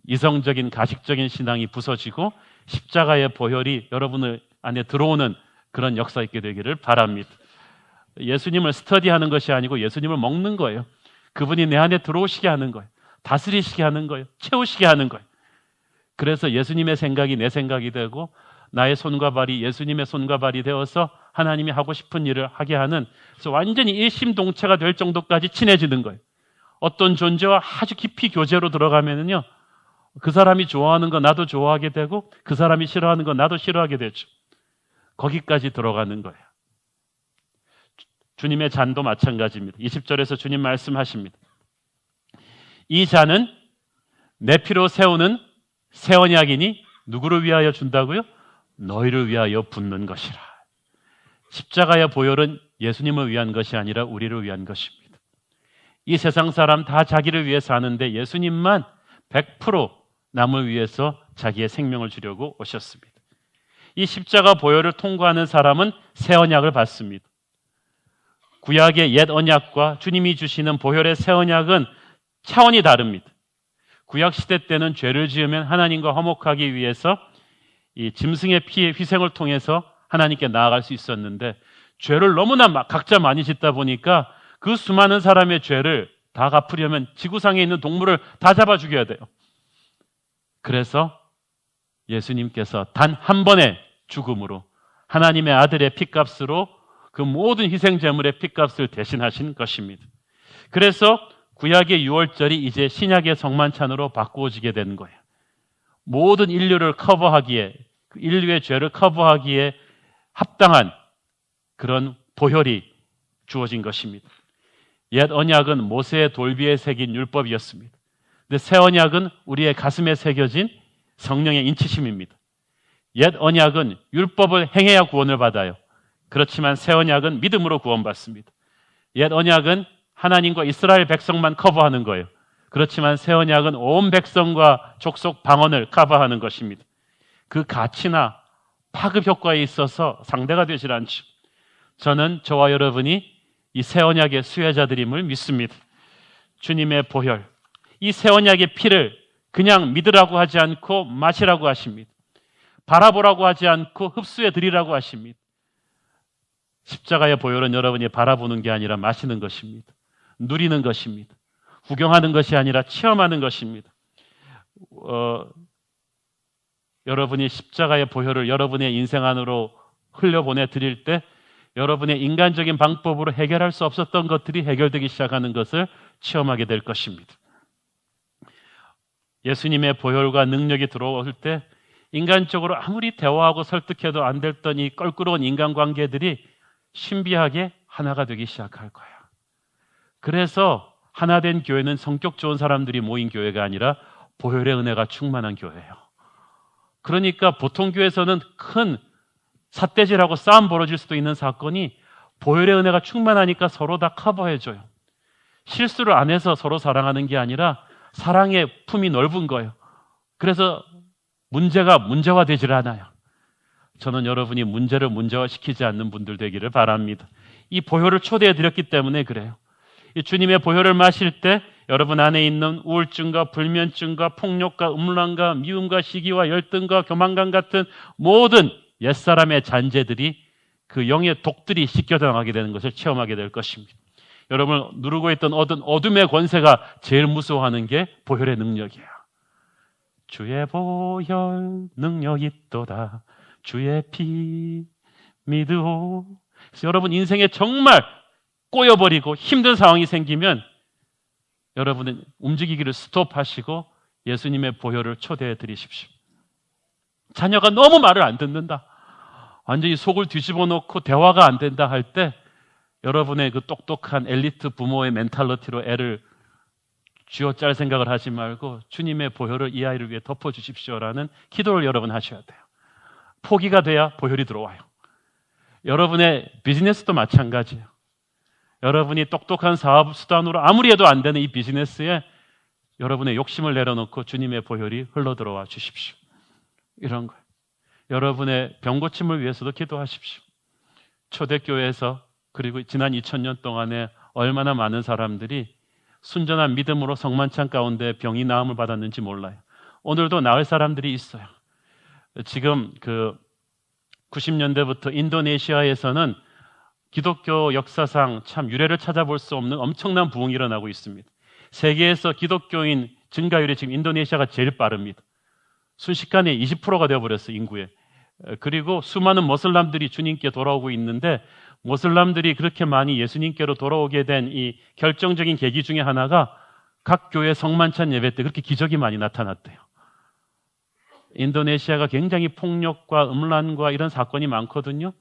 이성적인 가식적인 신앙이 부서지고 십자가의 보혈이 여러분을 안에 들어오는 그런 역사 있게 되기를 바랍니다. 예수님을 스터디하는 것이 아니고 예수님을 먹는 거예요. 그분이 내 안에 들어오시게 하는 거예요. 다스리시게 하는 거예요. 채우시게 하는 거예요. 그래서 예수님의 생각이 내 생각이 되고 나의 손과 발이 예수님의 손과 발이 되어서 하나님이 하고 싶은 일을 하게 하는, 그래서 완전히 일심동체가 될 정도까지 친해지는 거예요. 어떤 존재와 아주 깊이 교제로 들어가면은요, 그 사람이 좋아하는 거 나도 좋아하게 되고 그 사람이 싫어하는 거 나도 싫어하게 되죠. 거기까지 들어가는 거예요. 주님의 잔도 마찬가지입니다. 20절에서 주님 말씀하십니다. 이 잔은 내 피로 세우는 새 언약이니 누구를 위하여 준다고요? 너희를 위하여 붓는 것이라. 십자가의 보혈은 예수님을 위한 것이 아니라 우리를 위한 것입니다. 이 세상 사람 다 자기를 위해 사는데 예수님만 100% 남을 위해서 자기의 생명을 주려고 오셨습니다. 이 십자가 보혈을 통과하는 사람은 새 언약을 받습니다. 구약의 옛 언약과 주님이 주시는 보혈의 새 언약은 차원이 다릅니다. 구약 시대 때는 죄를 지으면 하나님과 화목하기 위해서 이 짐승의 피의 희생을 통해서 하나님께 나아갈 수 있었는데, 죄를 너무나 각자 많이 짓다 보니까 그 수많은 사람의 죄를 다 갚으려면 지구상에 있는 동물을 다 잡아 죽여야 돼요. 그래서 예수님께서 단 한 번의 죽음으로 하나님의 아들의 핏값으로 그 모든 희생제물의 핏값을 대신하신 것입니다. 그래서 구약의 유월절이 이제 신약의 성만찬으로 바꾸어지게 되는 거예요. 모든 인류를 커버하기에, 인류의 죄를 커버하기에 합당한 그런 보혈이 주어진 것입니다. 옛 언약은 모세의 돌비에 새긴 율법이었습니다. 근데 새 언약은 우리의 가슴에 새겨진 성령의 인치심입니다. 옛 언약은 율법을 행해야 구원을 받아요. 그렇지만 새 언약은 믿음으로 구원받습니다. 옛 언약은 하나님과 이스라엘 백성만 커버하는 거예요. 그렇지만 새 언약은 온 백성과 족속 방언을 커버하는 것입니다. 그 가치나 파급 효과에 있어서 상대가 되질 않죠. 저는 저와 여러분이 이 새 언약의 수혜자들임을 믿습니다. 주님의 보혈, 이 새 언약의 피를 그냥 믿으라고 하지 않고 마시라고 하십니다. 바라보라고 하지 않고 흡수해 드리라고 하십니다. 십자가의 보혈은 여러분이 바라보는 게 아니라 마시는 것입니다. 누리는 것입니다. 구경하는 것이 아니라 체험하는 것입니다. 여러분이 십자가의 보혈을 여러분의 인생 안으로 흘려보내 드릴 때 여러분의 인간적인 방법으로 해결할 수 없었던 것들이 해결되기 시작하는 것을 체험하게 될 것입니다. 예수님의 보혈과 능력이 들어올 때 인간적으로 아무리 대화하고 설득해도 안 됐던 이 껄끄러운 인간관계들이 신비하게 하나가 되기 시작할 거예요. 그래서 하나된 교회는 성격 좋은 사람들이 모인 교회가 아니라 보혈의 은혜가 충만한 교회예요. 그러니까 보통 교회에서는 큰 삿대질하고 싸움 벌어질 수도 있는 사건이 보혈의 은혜가 충만하니까 서로 다 커버해줘요. 실수를 안 해서 서로 사랑하는 게 아니라 사랑의 품이 넓은 거예요. 그래서 문제가 문제화되질 않아요. 저는 여러분이 문제를 문제화시키지 않는 분들 되기를 바랍니다. 이 보혈을 초대해 드렸기 때문에 그래요. 이 주님의 보혈을 마실 때 여러분 안에 있는 우울증과 불면증과 폭력과 음란과 미움과 시기와 열등과 교만감 같은 모든 옛사람의 잔재들이 그 영의 독들이 씻겨나가게 되는 것을 체험하게 될 것입니다. 여러분을 누르고 있던 어둠의 권세가 제일 무서워하는 게 보혈의 능력이에요. 주의 보혈 능력 있도다. 주의 피 믿으오. 그래서 여러분 인생에 정말 꼬여버리고 힘든 상황이 생기면 여러분은 움직이기를 스톱하시고 예수님의 보혈을 초대해 드리십시오. 자녀가 너무 말을 안 듣는다, 완전히 속을 뒤집어 놓고 대화가 안 된다 할 때 여러분의 그 똑똑한 엘리트 부모의 멘탈리티로 애를 쥐어짤 생각을 하지 말고 주님의 보혈을 이 아이를 위해 덮어주십시오라는 기도를 여러분 하셔야 돼요. 포기가 돼야 보혈이 들어와요. 여러분의 비즈니스도 마찬가지예요. 여러분이 똑똑한 사업 수단으로 아무리 해도 안 되는 이 비즈니스에 여러분의 욕심을 내려놓고 주님의 보혈이 흘러들어와 주십시오. 이런 거예요. 여러분의 병고침을 위해서도 기도하십시오. 초대교회에서 그리고 지난 2000년 동안에 얼마나 많은 사람들이 순전한 믿음으로 성만찬 가운데 병이 나음을 받았는지 몰라요. 오늘도 나을 사람들이 있어요. 지금 90년대부터 인도네시아에서는 기독교 역사상 참 유례를 찾아볼 수 없는 엄청난 부흥이 일어나고 있습니다. 세계에서 기독교인 증가율이 지금 인도네시아가 제일 빠릅니다. 순식간에 20%가 되어버렸어요, 인구에. 그리고 수많은 모슬람들이 주님께 돌아오고 있는데, 모슬람들이 그렇게 많이 예수님께로 돌아오게 된 이 결정적인 계기 중에 하나가 각 교회 성만찬 예배 때 그렇게 기적이 많이 나타났대요. 인도네시아가 굉장히 폭력과 음란과 이런 사건이 많거든요.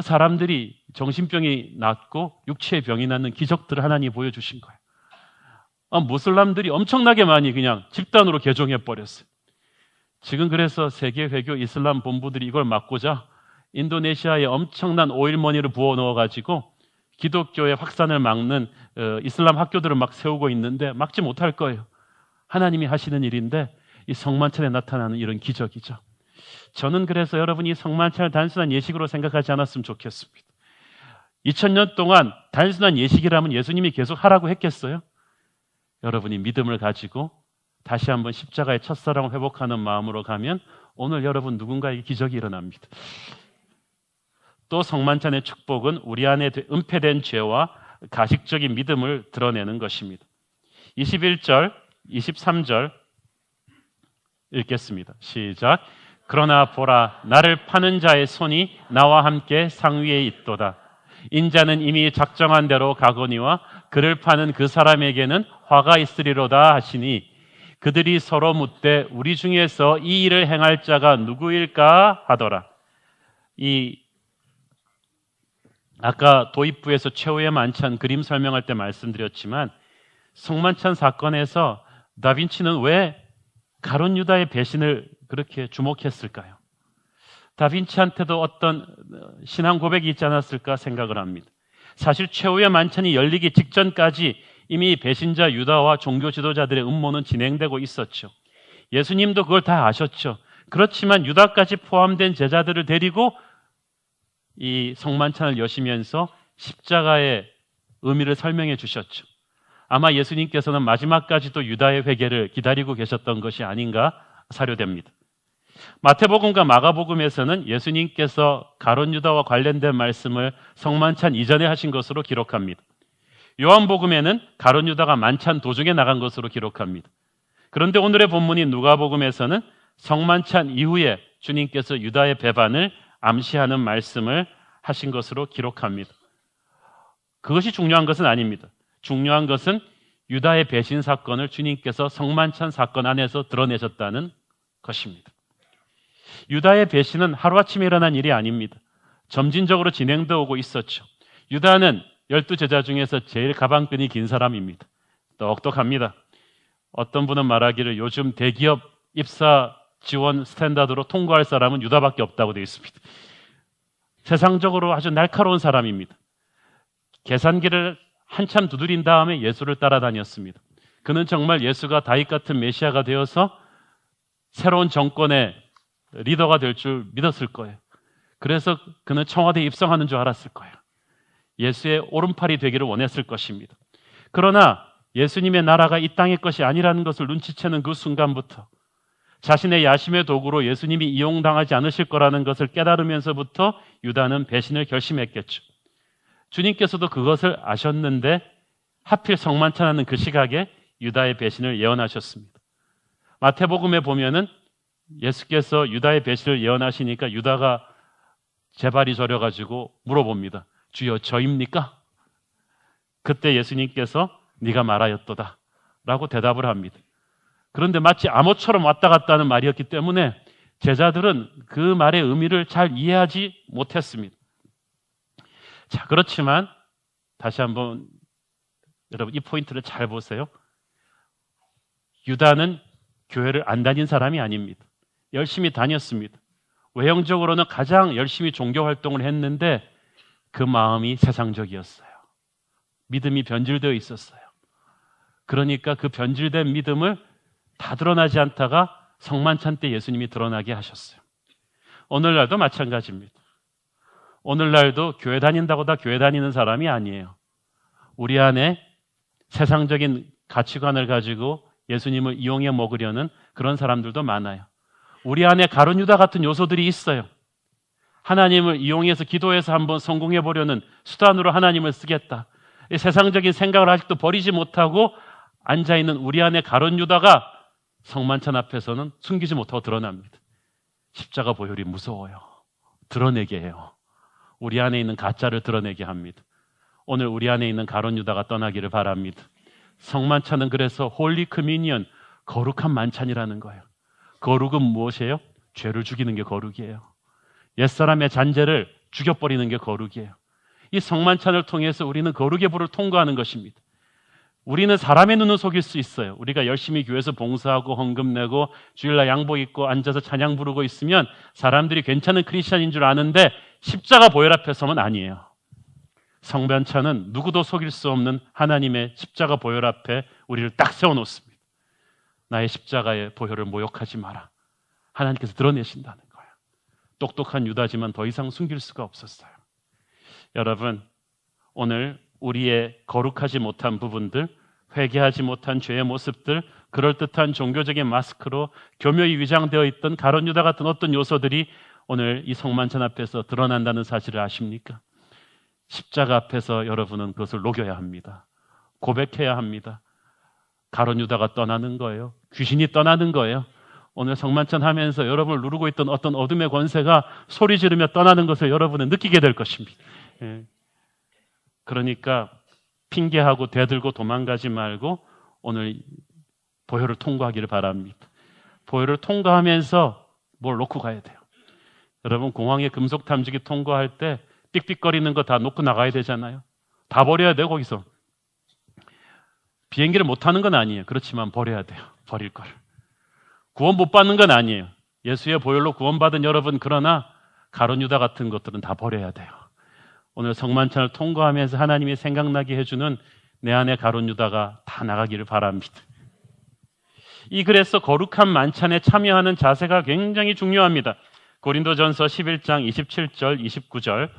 사람들이 정신병이 낫고 육체의 병이 낫는 기적들을 하나님이 보여주신 거예요. 무슬람들이 엄청나게 많이 그냥 집단으로 개종해버렸어요. 지금 그래서 세계 회교 이슬람 본부들이 이걸 막고자 인도네시아에 엄청난 오일머니를 부어 넣어가지고 기독교의 확산을 막는 이슬람 학교들을 막 세우고 있는데 막지 못할 거예요. 하나님이 하시는 일인데 이 성만찬에 나타나는 이런 기적이죠. 저는 그래서 여러분이 성만찬을 단순한 예식으로 생각하지 않았으면 좋겠습니다. 2000년 동안 단순한 예식이라면 예수님이 계속 하라고 했겠어요? 여러분이 믿음을 가지고 다시 한번 십자가의 첫사랑을 회복하는 마음으로 가면 오늘 여러분 누군가에게 기적이 일어납니다. 또 성만찬의 축복은 우리 안에 은폐된 죄와 가식적인 믿음을 드러내는 것입니다. 21절, 23절 읽겠습니다. 시작. 그러나 보라, 나를 파는 자의 손이 나와 함께 상위에 있도다. 인자는 이미 작정한 대로 가거니와 그를 파는 그 사람에게는 화가 있으리로다 하시니, 그들이 서로 묻되 우리 중에서 이 일을 행할 자가 누구일까 하더라. 아까 도입부에서 최후의 만찬 그림 설명할 때 말씀드렸지만, 성만찬 사건에서 다빈치는 왜 가룟 유다의 배신을 그렇게 주목했을까요? 다빈치한테도 어떤 신앙 고백이 있지 않았을까 생각을 합니다. 사실 최후의 만찬이 열리기 직전까지 이미 배신자 유다와 종교 지도자들의 음모는 진행되고 있었죠. 예수님도 그걸 다 아셨죠. 그렇지만 유다까지 포함된 제자들을 데리고 이 성만찬을 여시면서 십자가의 의미를 설명해 주셨죠. 아마 예수님께서는 마지막까지도 유다의 회개를 기다리고 계셨던 것이 아닌가 사료됩니다. 마태복음과 마가복음에서는 예수님께서 가룟 유다와 관련된 말씀을 성만찬 이전에 하신 것으로 기록합니다. 요한복음에는 가룟 유다가 만찬 도중에 나간 것으로 기록합니다. 그런데 오늘의 본문인 누가복음에서는 성만찬 이후에 주님께서 유다의 배반을 암시하는 말씀을 하신 것으로 기록합니다. 그것이 중요한 것은 아닙니다. 중요한 것은 유다의 배신 사건을 주님께서 성만찬 사건 안에서 드러내셨다는 것입니다. 유다의 배신은 하루아침에 일어난 일이 아닙니다. 점진적으로 진행되어 오고 있었죠. 유다는 12제자 중에서 제일 가방끈이 긴 사람입니다. 똑똑합니다. 어떤 분은 말하기를 요즘 대기업 입사 지원 스탠다드로 통과할 사람은 유다밖에 없다고 되어 있습니다. 세상적으로 아주 날카로운 사람입니다. 계산기를 한참 두드린 다음에 예수를 따라다녔습니다. 그는 정말 예수가 다윗 같은 메시아가 되어서 새로운 정권의 리더가 될 줄 믿었을 거예요. 그래서 그는 청와대에 입성하는 줄 알았을 거예요. 예수의 오른팔이 되기를 원했을 것입니다. 그러나 예수님의 나라가 이 땅의 것이 아니라는 것을 눈치채는 그 순간부터 자신의 야심의 도구로 예수님이 이용당하지 않으실 거라는 것을 깨달으면서부터 유다는 배신을 결심했겠죠. 주님께서도 그것을 아셨는데 하필 성만찬하는 그 시각에 유다의 배신을 예언하셨습니다. 마태복음에 보면은 예수께서 유다의 배신을 예언하시니까 유다가 제발이 저려가지고 물어봅니다. 주여, 저입니까? 그때 예수님께서 네가 말하였도다 라고 대답을 합니다. 그런데 마치 암호처럼 왔다 갔다 하는 말이었기 때문에 제자들은 그 말의 의미를 잘 이해하지 못했습니다. 자, 그렇지만 다시 한번 여러분 이 포인트를 잘 보세요. 유다는 교회를 안 다닌 사람이 아닙니다. 열심히 다녔습니다. 외형적으로는 가장 열심히 종교 활동을 했는데 그 마음이 세상적이었어요. 믿음이 변질되어 있었어요. 그러니까 그 변질된 믿음을 다 드러나지 않다가 성만찬 때 예수님이 드러나게 하셨어요. 오늘날도 마찬가지입니다. 오늘날도 교회 다닌다고 다 교회 다니는 사람이 아니에요. 우리 안에 세상적인 가치관을 가지고 예수님을 이용해 먹으려는 그런 사람들도 많아요. 우리 안에 가룟 유다 같은 요소들이 있어요. 하나님을 이용해서 기도해서 한번 성공해 보려는 수단으로 하나님을 쓰겠다. 세상적인 생각을 아직도 버리지 못하고 앉아있는 우리 안에 가룟 유다가 성만찬 앞에서는 숨기지 못하고 드러납니다. 십자가 보혈이 무서워요. 드러내게 해요. 우리 안에 있는 가짜를 드러내게 합니다. 오늘 우리 안에 있는 가룟 유다가 떠나기를 바랍니다. 성만찬은 그래서 홀리 커뮤니언, 거룩한 만찬이라는 거예요. 거룩은 무엇이에요? 죄를 죽이는 게 거룩이에요. 옛사람의 잔재를 죽여버리는 게 거룩이에요. 이 성만찬을 통해서 우리는 거룩의 불을 통과하는 것입니다. 우리는 사람의 눈을 속일 수 있어요. 우리가 열심히 교회에서 봉사하고 헌금 내고 주일날 양복 입고 앉아서 찬양 부르고 있으면 사람들이 괜찮은 크리스찬인 줄 아는데 십자가 보혈 앞에 서면 아니에요. 성만찬은 누구도 속일 수 없는 하나님의 십자가 보혈 앞에 우리를 딱 세워놓습니다. 나의 십자가의 보혈을 모욕하지 마라. 하나님께서 드러내신다는 거예요. 똑똑한 유다지만 더 이상 숨길 수가 없었어요. 여러분, 오늘 우리의 거룩하지 못한 부분들, 회개하지 못한 죄의 모습들, 그럴듯한 종교적인 마스크로 교묘히 위장되어 있던 가룟 유다 같은 어떤 요소들이 오늘 이 성만찬 앞에서 드러난다는 사실을 아십니까? 십자가 앞에서 여러분은 그것을 녹여야 합니다. 고백해야 합니다. 가룟 유다가 떠나는 거예요. 귀신이 떠나는 거예요. 오늘 성만찬 하면서 여러분을 누르고 있던 어떤 어둠의 권세가 소리 지르며 떠나는 것을 여러분은 느끼게 될 것입니다. 예. 그러니까 핑계하고 대들고 도망가지 말고 오늘 보혈을 통과하기를 바랍니다. 보혈을 통과하면서 뭘 놓고 가야 돼요. 여러분, 공항에 금속 탐지기 통과할 때 삑삑거리는 거 다 놓고 나가야 되잖아요. 다 버려야 돼요. 거기서 비행기를 못 타는 건 아니에요. 그렇지만 버려야 돼요. 버릴 걸. 구원 못 받는 건 아니에요. 예수의 보혈로 구원받은 여러분, 그러나 가룟 유다 같은 것들은 다 버려야 돼요. 오늘 성만찬을 통과하면서 하나님이 생각나게 해주는 내 안에 가룟 유다가 다 나가기를 바랍니다. 이 글에서 거룩한 만찬에 참여하는 자세가 굉장히 중요합니다. 고린도전서 11장 27절 29절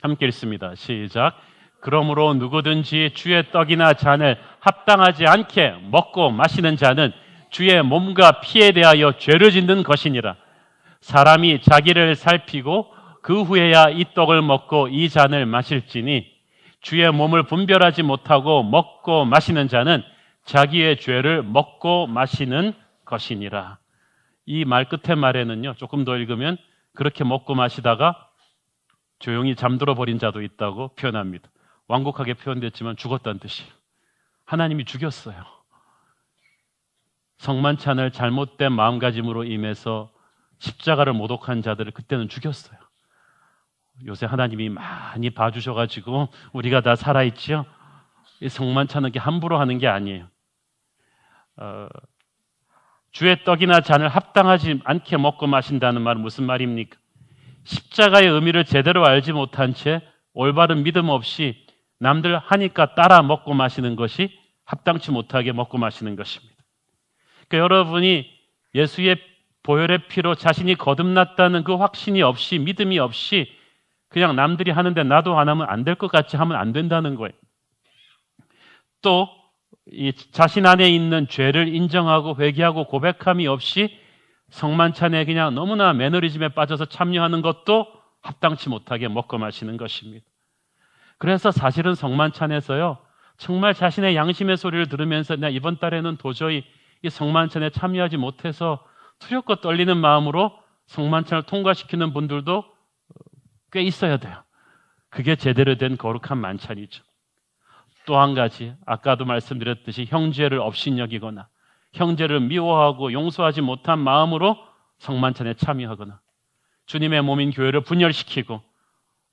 함께 읽습니다. 시작. 그러므로 누구든지 주의 떡이나 잔을 합당하지 않게 먹고 마시는 자는 주의 몸과 피에 대하여 죄를 짓는 것이니라. 사람이 자기를 살피고 그 후에야 이 떡을 먹고 이 잔을 마실지니 주의 몸을 분별하지 못하고 먹고 마시는 자는 자기의 죄를 먹고 마시는 것이니라. 이 말 끝의 말에는요, 조금 더 읽으면 그렇게 먹고 마시다가 조용히 잠들어 버린 자도 있다고 표현합니다. 완곡하게 표현됐지만 죽었다는 뜻이에요. 하나님이 죽였어요. 성만찬을 잘못된 마음가짐으로 임해서 십자가를 모독한 자들을 그때는 죽였어요. 요새 하나님이 많이 봐주셔가지고 우리가 다 살아있죠. 이 성만찬은 함부로 하는 게 아니에요. 주의 떡이나 잔을 합당하지 않게 먹고 마신다는 말은 무슨 말입니까? 십자가의 의미를 제대로 알지 못한 채 올바른 믿음 없이 남들 하니까 따라 먹고 마시는 것이 합당치 못하게 먹고 마시는 것입니다. 그러니까 여러분이 예수의 보혈의 피로 자신이 거듭났다는 그 확신이 없이, 믿음이 없이 그냥 남들이 하는데 나도 안 하면 안 될 것 같이 하면 안 된다는 거예요. 또 이 자신 안에 있는 죄를 인정하고 회개하고 고백함이 없이 성만찬에 그냥 너무나 매너리즘에 빠져서 참여하는 것도 합당치 못하게 먹고 마시는 것입니다. 그래서 사실은 성만찬에서요, 정말 자신의 양심의 소리를 들으면서 나 이번 달에는 도저히 이 성만찬에 참여하지 못해서 두렵고 떨리는 마음으로 성만찬을 통과시키는 분들도 꽤 있어야 돼요. 그게 제대로 된 거룩한 만찬이죠. 또 한 가지, 아까도 말씀드렸듯이 형제를 업신여기거나 형제를 미워하고 용서하지 못한 마음으로 성만찬에 참여하거나 주님의 몸인 교회를 분열시키고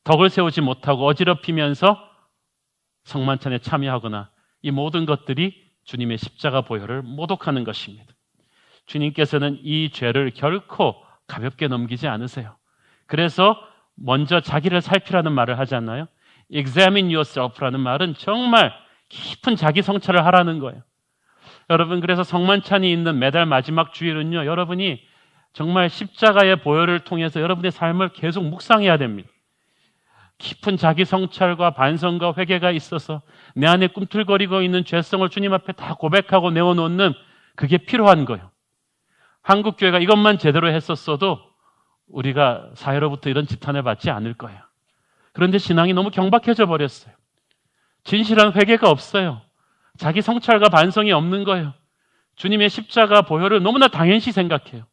덕을 세우지 못하고 어지럽히면서 성만찬에 참여하거나 이 모든 것들이 주님의 십자가 보혈을 모독하는 것입니다. 주님께서는 이 죄를 결코 가볍게 넘기지 않으세요. 그래서 먼저 자기를 살피라는 말을 하지 않나요? Examine yourself라는 말은 정말 깊은 자기 성찰을 하라는 거예요. 여러분, 그래서 성만찬이 있는 매달 마지막 주일은요, 여러분이 정말 십자가의 보혈을 통해서 여러분의 삶을 계속 묵상해야 됩니다. 깊은 자기 성찰과 반성과 회개가 있어서 내 안에 꿈틀거리고 있는 죄성을 주님 앞에 다 고백하고 내어놓는 그게 필요한 거예요. 한국교회가 이것만 제대로 했었어도 우리가 사회로부터 이런 지탄을 받지 않을 거예요. 그런데 신앙이 너무 경박해져 버렸어요. 진실한 회개가 없어요. 자기 성찰과 반성이 없는 거예요. 주님의 십자가 보혈을 너무나 당연시 생각해요.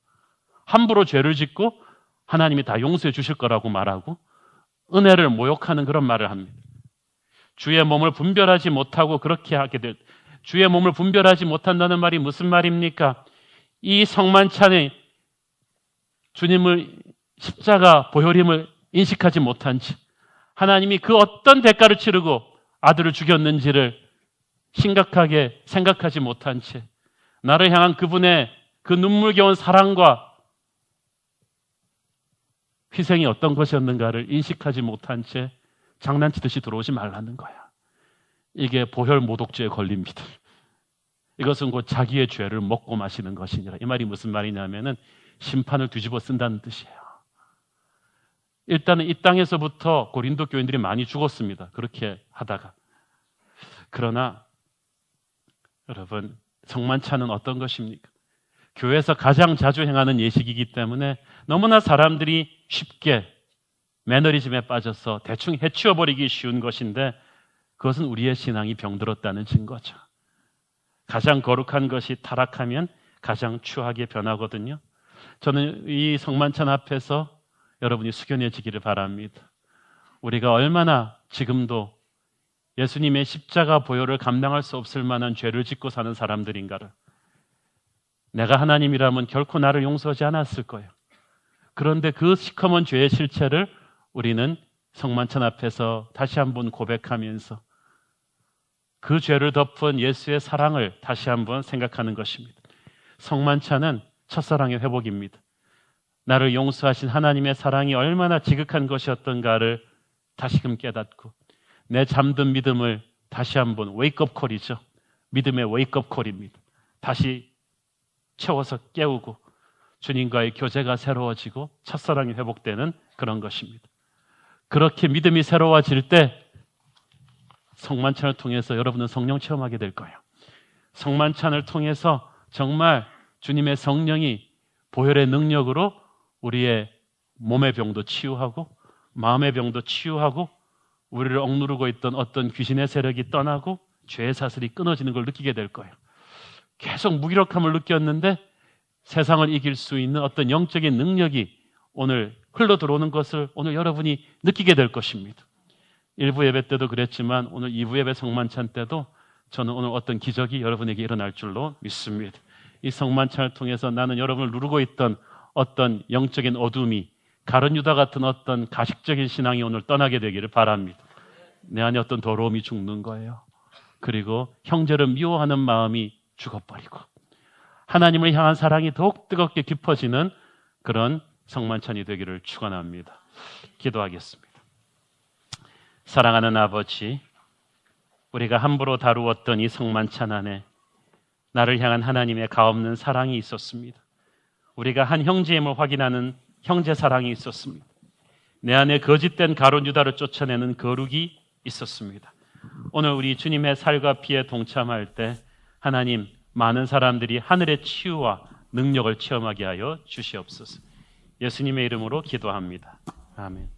함부로 죄를 짓고 하나님이 다 용서해 주실 거라고 말하고 은혜를 모욕하는 그런 말을 합니다. 주의 몸을 분별하지 못하고 그렇게 하게 될, 주의 몸을 분별하지 못한다는 말이 무슨 말입니까? 이 성만찬에 주님을 십자가 보혈임을 인식하지 못한 채 하나님이 그 어떤 대가를 치르고 아들을 죽였는지를 심각하게 생각하지 못한 채 나를 향한 그분의 그 눈물겨운 사랑과 희생이 어떤 것이었는가를 인식하지 못한 채 장난치듯이 들어오지 말라는 거야. 이게 보혈 모독죄에 걸립니다. 이것은 곧 자기의 죄를 먹고 마시는 것이니라. 이 말이 무슨 말이냐면은 심판을 뒤집어 쓴다는 뜻이에요. 일단은 이 땅에서부터 고린도 교인들이 많이 죽었습니다. 그렇게 하다가. 그러나 여러분, 성만찬은 어떤 것입니까? 교회에서 가장 자주 행하는 예식이기 때문에 너무나 사람들이 쉽게 매너리즘에 빠져서 대충 해치워버리기 쉬운 것인데 그것은 우리의 신앙이 병들었다는 증거죠. 가장 거룩한 것이 타락하면 가장 추하게 변하거든요. 저는 이 성만찬 앞에서 여러분이 숙연해지기를 바랍니다. 우리가 얼마나 지금도 예수님의 십자가 보혈을 감당할 수 없을 만한 죄를 짓고 사는 사람들인가를, 내가 하나님이라면 결코 나를 용서하지 않았을 거예요. 그런데 그 시커먼 죄의 실체를 우리는 성만찬 앞에서 다시 한번 고백하면서 그 죄를 덮은 예수의 사랑을 다시 한번 생각하는 것입니다. 성만찬은 첫사랑의 회복입니다. 나를 용서하신 하나님의 사랑이 얼마나 지극한 것이었던가를 다시금 깨닫고 내 잠든 믿음을 다시 한번 웨이크업 콜이죠. 믿음의 웨이크업 콜입니다. 다시 채워서 깨우고 주님과의 교제가 새로워지고 첫사랑이 회복되는 그런 것입니다. 그렇게 믿음이 새로워질 때 성만찬을 통해서 여러분은 성령 체험하게 될 거예요. 성만찬을 통해서 정말 주님의 성령이 보혈의 능력으로 우리의 몸의 병도 치유하고 마음의 병도 치유하고 우리를 억누르고 있던 어떤 귀신의 세력이 떠나고 죄의 사슬이 끊어지는 걸 느끼게 될 거예요. 계속 무기력함을 느꼈는데 세상을 이길 수 있는 어떤 영적인 능력이 오늘 흘러 들어오는 것을 오늘 여러분이 느끼게 될 것입니다. 1부 예배 때도 그랬지만 오늘 2부 예배 성만찬 때도 저는 오늘 어떤 기적이 여러분에게 일어날 줄로 믿습니다. 이 성만찬을 통해서 나는 여러분을 누르고 있던 어떤 영적인 어둠이 가룟 유다 같은 어떤 가식적인 신앙이 오늘 떠나게 되기를 바랍니다. 내 안에 어떤 더러움이 죽는 거예요. 그리고 형제를 미워하는 마음이 죽어버리고 하나님을 향한 사랑이 더욱 뜨겁게 깊어지는 그런 성만찬이 되기를 축원합니다. 기도하겠습니다. 사랑하는 아버지, 우리가 함부로 다루었던 이 성만찬 안에 나를 향한 하나님의 가없는 사랑이 있었습니다. 우리가 한 형제임을 확인하는 형제 사랑이 있었습니다. 내 안에 거짓된 가룟 유다를 쫓아내는 거룩이 있었습니다. 오늘 우리 주님의 살과 피에 동참할 때 하나님, 많은 사람들이 하늘의 치유와 능력을 체험하게 하여 주시옵소서. 예수님의 이름으로 기도합니다. 아멘.